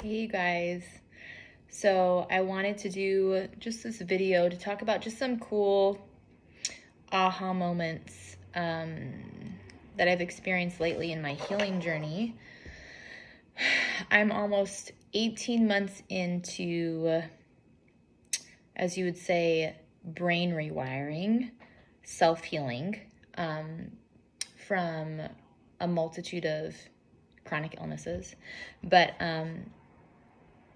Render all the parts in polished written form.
Hey you guys. So I wanted to do just this video to talk about just some cool aha moments that I've experienced lately in my healing journey. I'm almost 18 months into, as you would say, brain rewiring, self-healing from a multitude of chronic illnesses. But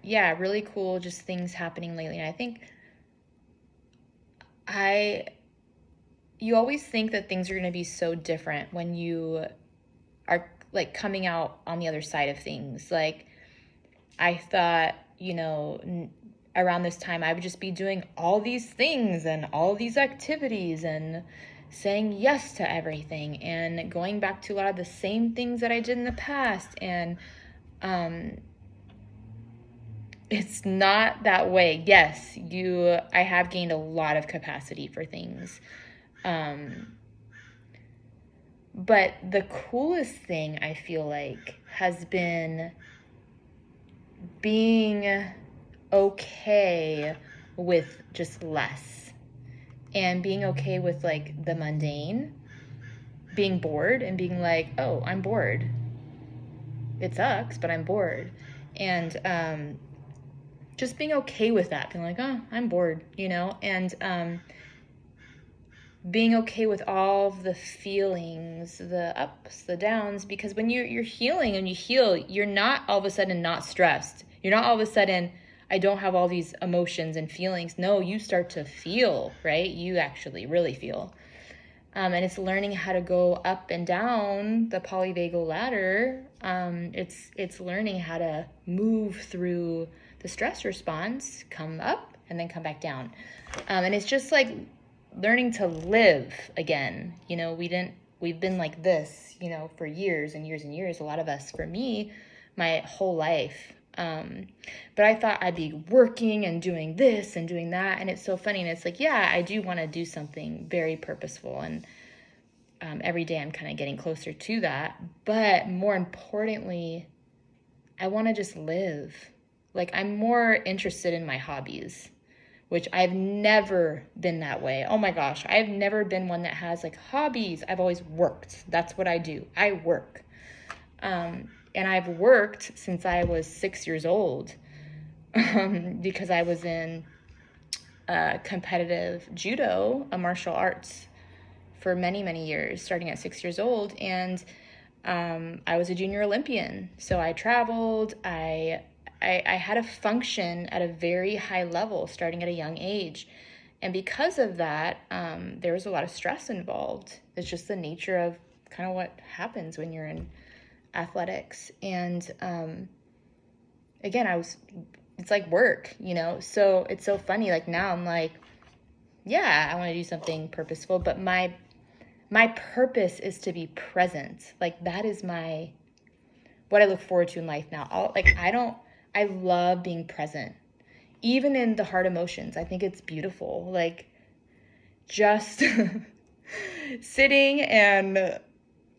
yeah, really cool just things happening lately. And I think you always think that things are going to be so different when you are like coming out on the other side of things. Like I thought, around this time I would just be doing all these things and all these activities and saying yes to everything and going back to a lot of the same things that I did in the past. And it's not that way. Yes, I have gained a lot of capacity for things. But the coolest thing I feel like has been being okay with just less and being okay with like the mundane, being bored and being like, oh, I'm bored. It sucks, but I'm bored. And just being okay with that, being like, oh, I'm bored, and being okay with all the feelings, the ups, the downs, because when you're healing and you heal, you're not all of a sudden not stressed. You're not all of a sudden, I don't have all these emotions and feelings. No, you start to feel, right? You actually really feel. And it's learning how to go up and down the polyvagal ladder. It's learning how to move through the stress response, come up and then come back down. And it's just like learning to live again. We've been like this, for years and years and years. A lot of us, for me, my whole life. But I thought I'd be working and doing this and doing that. And it's so funny. And it's like, yeah, I do want to do something very purposeful. And every day I'm kind of getting closer to that. But more importantly, I want to just live. Like I'm more interested in my hobbies, which I've never been that way. Oh my gosh, I've never been one that has like hobbies. I've always worked. That's what I do. I work. And I've worked since I was 6 years old because I was in competitive judo, a martial arts, for many, many years, starting at 6 years old. And I was a junior Olympian. So I traveled. I had a function at a very high level starting at a young age. And because of that, there was a lot of stress involved. It's just the nature of kind of what happens when you're in athletics. And again, it's like work, so it's so funny. Like now I'm like, yeah, I want to do something purposeful, but my purpose is to be present. Like that is what I look forward to in life now. I love being present, even in the hard emotions. I think it's beautiful. Like just sitting and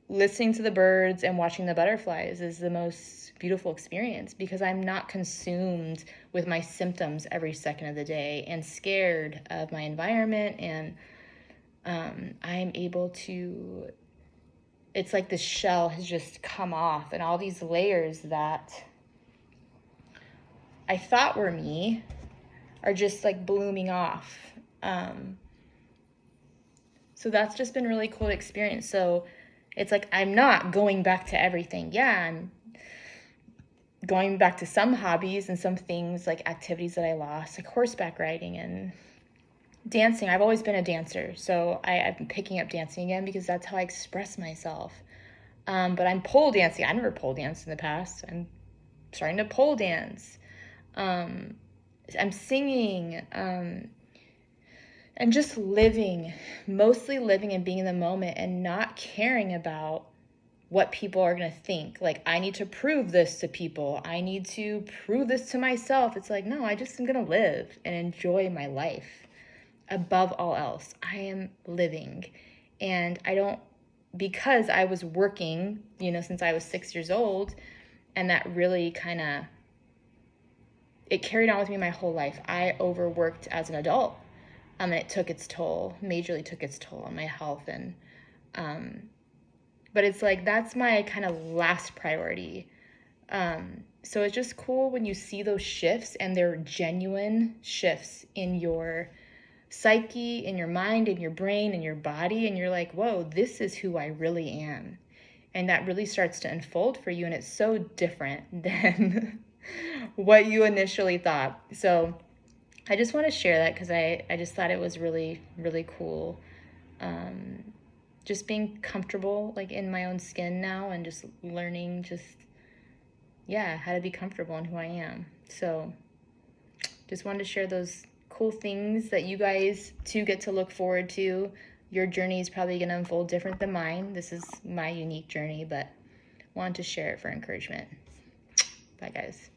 listening to the birds and watching the butterflies is the most beautiful experience because I'm not consumed with my symptoms every second of the day and scared of my environment. And I'm able to, it's like the shell has just come off and all these layers that I thought were me are just like blooming off. So that's just been really cool to experience. So it's like I'm not going back to everything. Yeah, I'm going back to some hobbies and some things like activities that I lost, like horseback riding and dancing. I've always been a dancer, so I've been picking up dancing again because that's how I express myself. But I'm pole dancing. I never pole danced in the past. I'm starting to pole dance. I'm singing. And just living, mostly living and being in the moment and not caring about what people are going to think. Like, I need to prove this to people. I need to prove this to myself. It's like, no, I just am going to live and enjoy my life. Above all else, I am living. And because I was working, since I was 6 years old, and that really kind of it carried on with me my whole life. I overworked as an adult, and it took its toll, majorly took its toll on my health. And but it's like, that's my kind of last priority. So it's just cool when you see those shifts, and they're genuine shifts in your psyche, in your mind, in your brain, in your body, and you're like, whoa, this is who I really am. And that really starts to unfold for you, and it's so different than what you initially thought. So I just want to share that because I just thought it was really, really cool. Just being comfortable like in my own skin now, and just learning how to be comfortable in who I am. So just wanted to share those cool things that you guys too get to look forward to. Your journey is probably going to unfold different than mine. This is my unique journey, but wanted to share it for encouragement. Bye, guys.